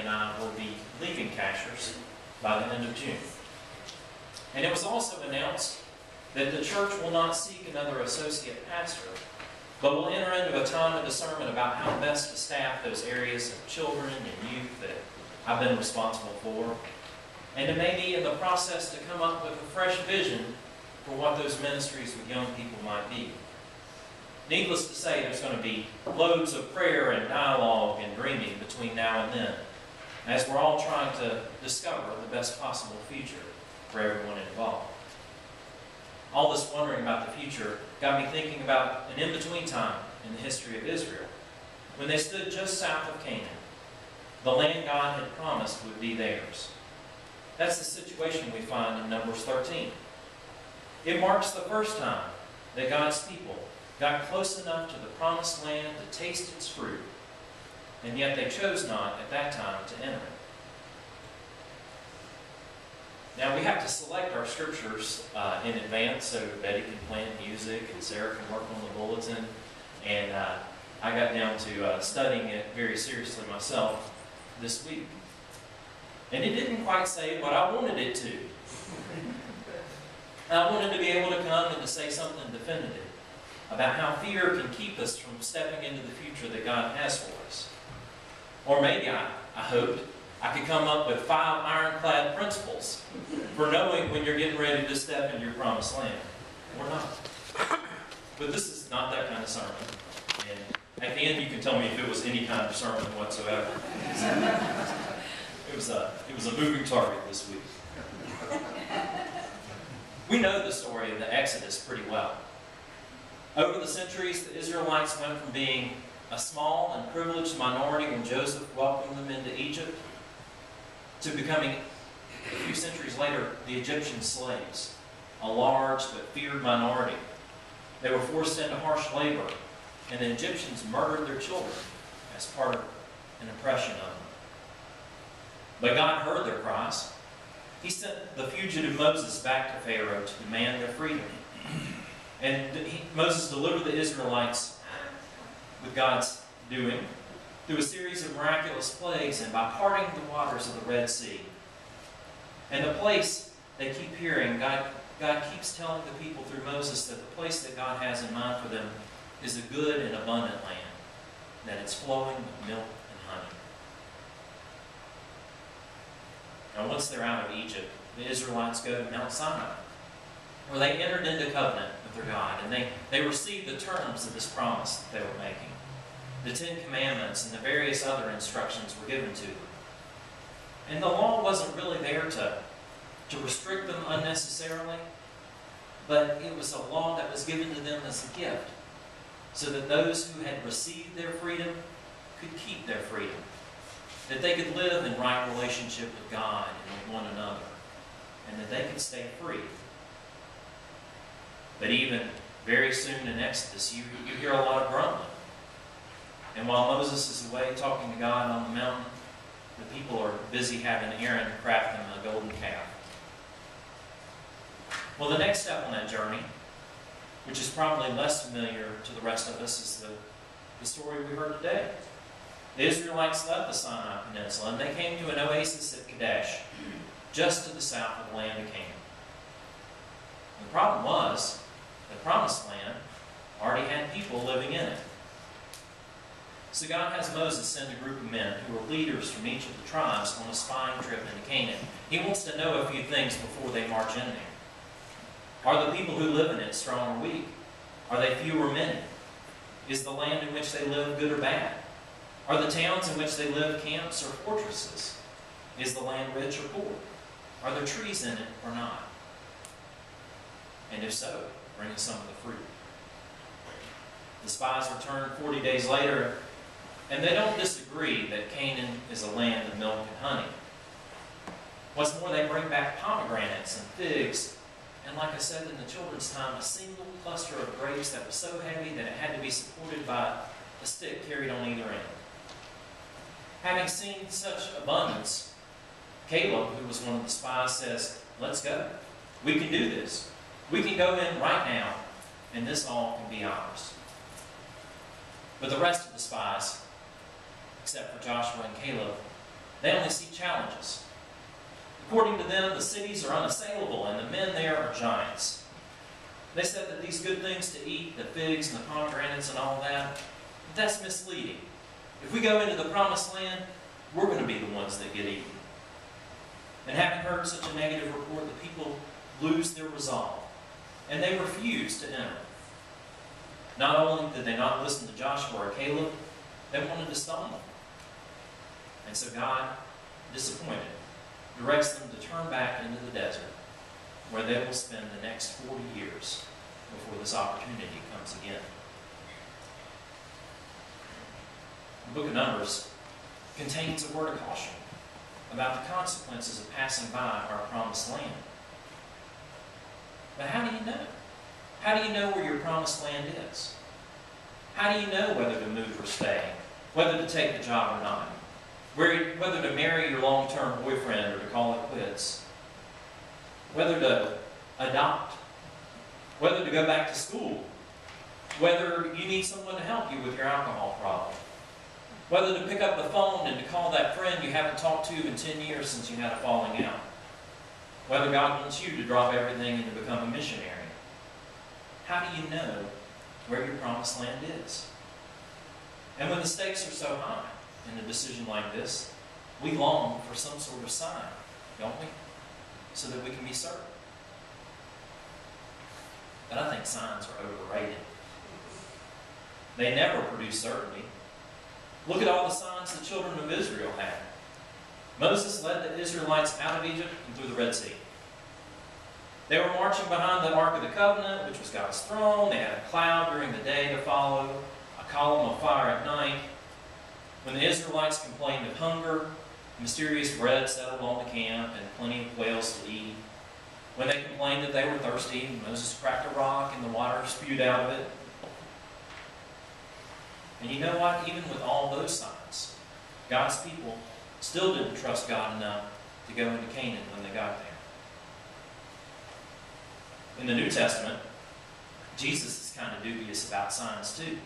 and I will be leaving Cashers by the end of June. And it was also announced that the church will not seek another associate pastor, but will enter into a time of discernment about how best to staff those areas of children and youth that I've been responsible for, and to maybe in the process to come up with a fresh vision for what those ministries with young people might be. Needless to say, there's going to be loads of prayer and dialogue and dreaming between now and then, as we're all trying to discover the best possible future for everyone involved. All this wondering about the future got me thinking about an in-between time in the history of Israel, when they stood just south of Canaan, the land God had promised would be theirs. That's the situation we find in Numbers 13. It marks the first time that God's people got close enough to the promised land to taste its fruit, and yet they chose not at that time to enter it. Now, we have to select our scriptures in advance so Betty can plan music and Sarah can work on the bulletin. And I got down to studying it very seriously myself this week. And it didn't quite say what I wanted it to. I wanted to be able to come and to say something definitive about how fear can keep us from stepping into the future that God has for us. Or maybe I hoped I could come up with 5 ironclad principles for knowing when you're getting ready to step into your promised land. Or not. But this is not that kind of sermon. And at the end you can tell me if it was any kind of sermon whatsoever. It was a moving target this week. We know the story of the Exodus pretty well. Over the centuries, the Israelites went from being a small and privileged minority when Joseph welcomed them into Egypt to becoming, a few centuries later, the Egyptian slaves, a large but feared minority. They were forced into harsh labor, and the Egyptians murdered their children as part of an oppression of them. But God heard their cries. He sent the fugitive Moses back to Pharaoh to demand their freedom. And Moses delivered the Israelites with God's doing through a series of miraculous plagues and by parting the waters of the Red Sea. And the place, they keep hearing, God keeps telling the people through Moses that the place that God has in mind for them is a good and abundant land, that it's flowing with milk and honey. Now, once they're out of Egypt, the Israelites go to Mount Sinai, where they entered into covenant with their God, and they received the terms of this promise that they were making. The 10 Commandments and the various other instructions were given to them. And the law wasn't really there to restrict them unnecessarily, but it was a law that was given to them as a gift, so that those who had received their freedom could keep their freedom, that they could live in right relationship with God and with one another, and that they could stay free. But even very soon in Exodus, you hear a lot of grumbling. And while Moses is away talking to God on the mountain, the people are busy having Aaron craft them a golden calf. Well, the next step on that journey, which is probably less familiar to the rest of us, is the story we heard today. The Israelites left the Sinai Peninsula, and they came to an oasis at Kadesh, just to the south of the land of Canaan. The problem was, the promised land already had people living in it. So God has Moses send a group of men who are leaders from each of the tribes on a spying trip into Canaan. He wants to know a few things before they march in there. Are the people who live in it strong or weak? Are they few or many? Is the land in which they live good or bad? Are the towns in which they live camps or fortresses? Is the land rich or poor? Are there trees in it or not? And if so, bring us some of the fruit. The spies return 40 days later, and they don't disagree that Canaan is a land of milk and honey. What's more, they bring back pomegranates and figs, and like I said in the children's time, a single cluster of grapes that was so heavy that it had to be supported by a stick carried on either end. Having seen such abundance, Caleb, who was one of the spies, says, "Let's go. We can do this. We can go in right now, and this all can be ours." But the rest of the spies, except for Joshua and Caleb, They only see challenges. According to them, the cities are unassailable and the men there are giants. They said that these good things to eat, the figs and the pomegranates and all that, that's misleading. If we go into the promised land, we're going to be the ones that get eaten. And having heard such a negative report, the people lose their resolve, and they refuse to enter. Not only did they not listen to Joshua or Caleb, they wanted to stone them. And so God, disappointed, directs them to turn back into the desert, where they will spend the next 40 years before this opportunity comes again. The book of Numbers contains a word of caution about the consequences of passing by our promised land. But how do you know? How do you know where your promised land is? How do you know whether to move or stay? Whether to take the job or not? Whether to marry your long-term boyfriend or to call it quits? Whether to adopt? Whether to go back to school? Whether you need someone to help you with your alcohol problem? Whether to pick up the phone and to call that friend you haven't talked to in 10 years since you had a falling out? Whether God wants you to drop everything and to become a missionary? How do you know where your promised land is? And when the stakes are so high in a decision like this, we long for some sort of sign, don't we? So that we can be certain. But I think signs are overrated. They never produce certainty. Look at all the signs the children of Israel had. Moses led the Israelites out of Egypt and through the Red Sea. They were marching behind the Ark of the Covenant, which was God's throne. They had a cloud during the day to follow, a column of fire at night. When the Israelites complained of hunger, mysterious bread settled on the camp and plenty of quails to eat. When they complained that they were thirsty, Moses cracked a rock and the water spewed out of it. And you know what? Even with all those signs, God's people still didn't trust God enough to go into Canaan when they got there. In the New Testament, Jesus is kind of dubious about signs too.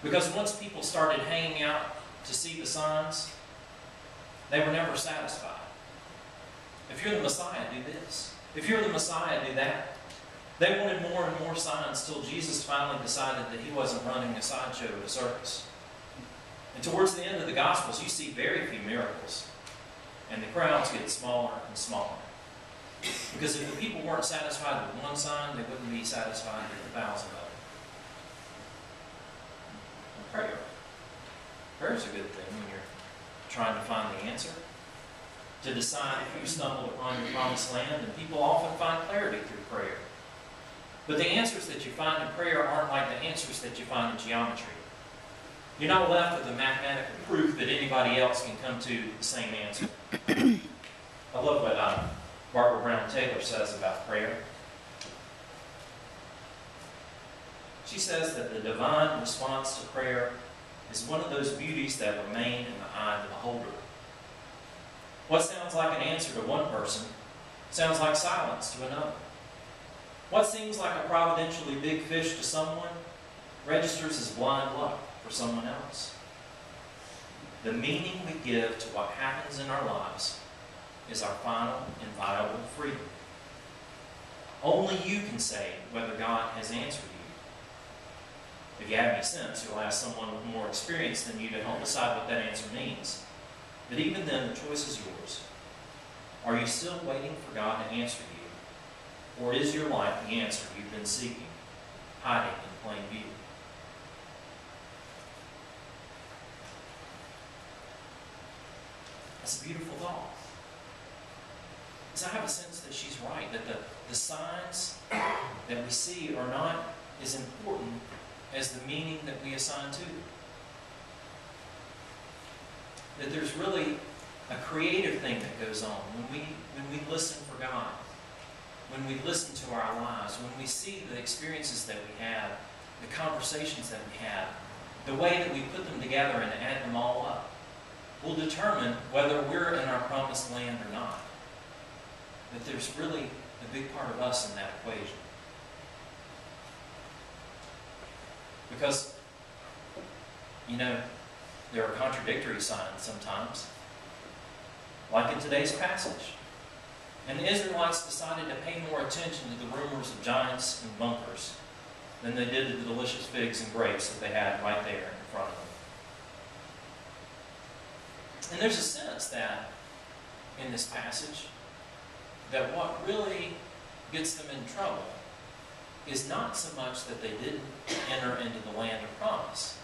Because once people started hanging out to see the signs, they were never satisfied. If you're the Messiah, do this. If you're the Messiah, do that. They wanted more and more signs till Jesus finally decided that he wasn't running a sideshow at a circus. And towards the end of the Gospels, you see very few miracles. And the crowds get smaller and smaller. Because if the people weren't satisfied with one sign, they wouldn't be satisfied with 1,000 of them. Prayer. Prayer is a good thing when you're trying to find the answer. To decide if you stumble upon your promised land, and people often find clarity through prayer. But the answers that you find in prayer aren't like the answers that you find in geometry. You're not left with the mathematical proof that anybody else can come to the same answer. I love what Barbara Brown Taylor says about prayer. She says that the divine response to prayer is one of those beauties that remain in the eye of the beholder. What sounds like an answer to one person sounds like silence to another. What seems like a providentially big fish to someone registers as blind luck for someone else. The meaning we give to what happens in our lives is our final and viable freedom. Only you can say whether God has answered you. If you have any sense, you'll ask someone with more experience than you to help decide what that answer means. But even then, the choice is yours. Are you still waiting for God to answer you? Or is your life the answer you've been seeking, hiding in plain view? That's a beautiful thought. Because I have a sense that she's right, that the signs that we see are not as important as the meaning that we assign to them. That there's really a creative thing that goes on when we listen for God, when we listen to our lives, when we see the experiences that we have, the conversations that we have, the way that we put them together and add them all up, will determine whether we're in our promised land or not. That there's really a big part of us in that equation. Because, there are contradictory signs sometimes. like in today's passage. And the Israelites decided to pay more attention to the rumors of giants and bunkers than they did to the delicious figs and grapes that they had right there in front of them. And there's a sense that, in this passage, that what really gets them in trouble is not so much that they didn't enter into the land of promise.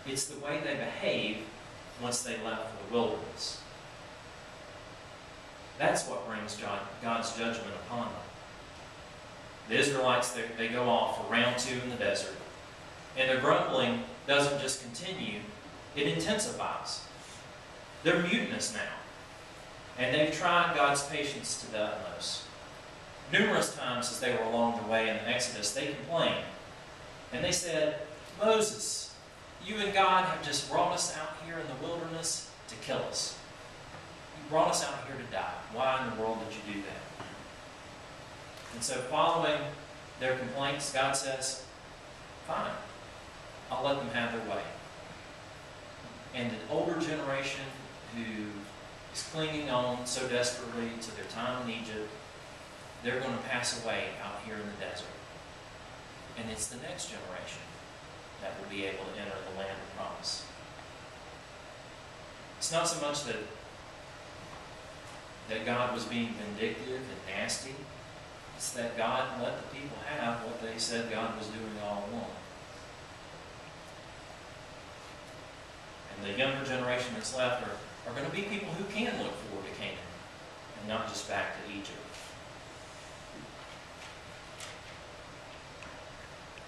It's the way they behaved once they left for the wilderness. That's what brings God's judgment upon them. The Israelites, they go off for round 2 in the desert. And their grumbling doesn't just continue, it intensifies. They're mutinous now. And they've tried God's patience to the utmost. Numerous times as they were along the way in the Exodus, they complained. And they said, Moses, you and God have just brought us out here in the wilderness to kill us. You brought us out here to die. Why in the world did you do that? And so following their complaints, God says, fine, I'll let them have their way. And an older generation who is clinging on so desperately to their time in Egypt, they're going to pass away out here in the desert. And it's the next generation that will be able to enter the land of promise. It's not so much that God was being vindictive and nasty. It's that God let the people have what they said God was doing all along. And the younger generation that's left are going to be people who can look forward to Canaan and not just back to Egypt.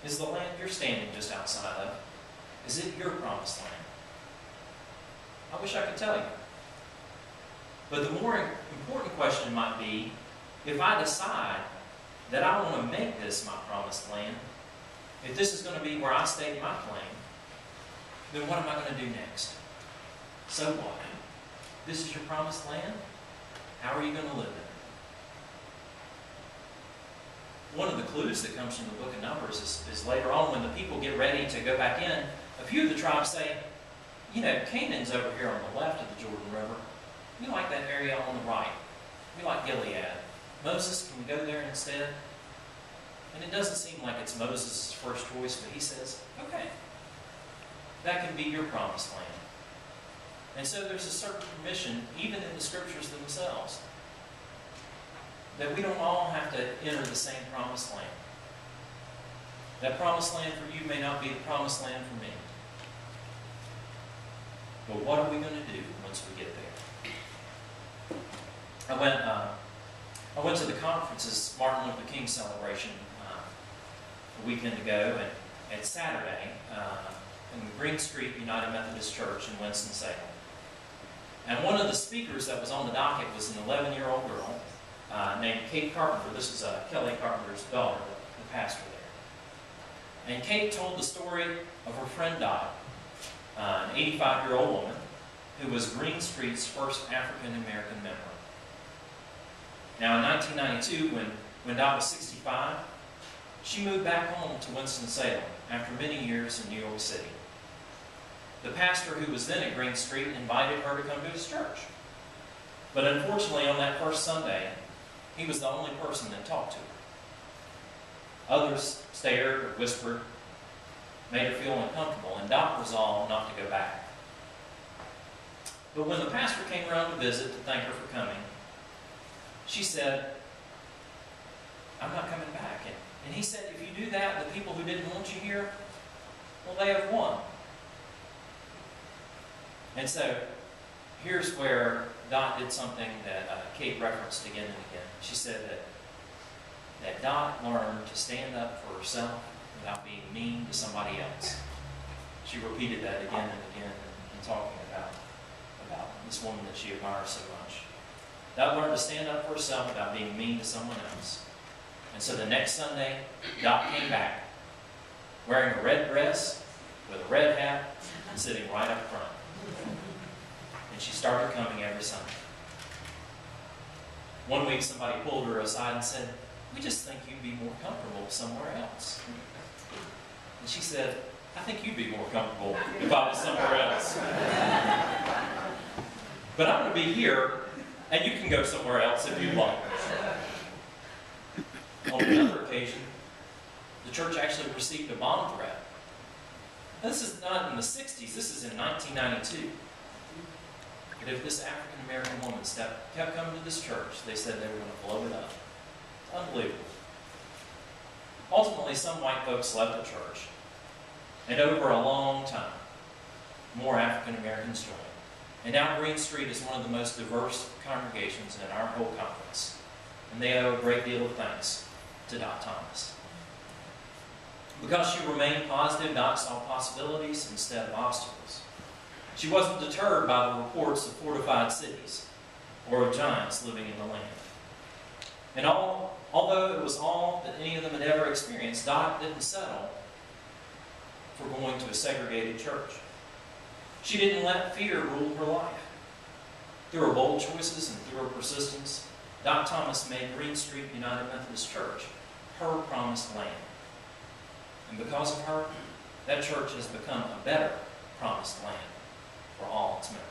Is the land you're standing just outside of, is it your promised land? I wish I could tell you. But the more important question might be, if I decide that I want to make this my promised land, if this is going to be where I stake my claim, then what am I going to do next? So what? This is your promised land? How are you going to live in it? One of the clues that comes from the book of Numbers is later on when the people get ready to go back in, a few of the tribes say, you know, Canaan's over here on the left of the Jordan River. We like that area on the right. We like Gilead. Moses, can we go there instead? And it doesn't seem like it's Moses' first choice, but he says, okay, that can be your promised land. And so there's a certain permission, even in the scriptures themselves, that we don't all have to enter the same promised land. That promised land for you may not be the promised land for me. But what are we going to do once we get there? I went to the conference's Martin Luther King celebration a weekend ago, and it's Saturday in the Green Street United Methodist Church in Winston-Salem. And one of the speakers that was on the docket was an 11-year-old girl named Kate Carpenter. This is Kelly Carpenter's daughter, the pastor there. And Kate told the story of her friend Dot, an 85-year-old woman who was Green Street's first African-American member. Now in 1992, when Dot was 65, she moved back home to Winston-Salem after many years in New York City. The pastor who was then at Green Street invited her to come to his church. But unfortunately, on that first Sunday, he was the only person that talked to her. Others stared or whispered, made her feel uncomfortable, and Dot resolved not to go back. But when the pastor came around to visit to thank her for coming, she said, I'm not coming back. And he said, if you do that, the people who didn't want you here, well, they have won. And so, here's where Dot did something that Kate referenced again and again. She said that Dot learned to stand up for herself without being mean to somebody else. She repeated that again and again in talking about this woman that she admires so much. Dot learned to stand up for herself without being mean to someone else. And so the next Sunday, Dot came back, wearing a red dress, with a red hat, and sitting right up front. And she started coming every Sunday. One week somebody pulled her aside and said, we just think you'd be more comfortable somewhere else. And she said, I think you'd be more comfortable if I was somewhere else. But I'm going to be here, and you can go somewhere else if you like. On another occasion, the church actually received a bomb threat. Now, this is not in the 60s, this is in 1992. But if this African-American woman kept coming to this church, they said they were going to blow it up. It's unbelievable. Ultimately, some white folks left the church, and over a long time, more African-Americans joined. And now Green Street is one of the most diverse congregations in our whole conference, and they owe a great deal of thanks to Dot Thomas. Because she remained positive, Dot saw possibilities instead of obstacles. She wasn't deterred by the reports of fortified cities or of giants living in the land. And although it was all that any of them had ever experienced, Dot didn't settle for going to a segregated church. She didn't let fear rule her life. Through her bold choices and through her persistence, Dot Thomas made Green Street United Methodist Church her promised land. And because of her, that church has become a better promised land for all its members.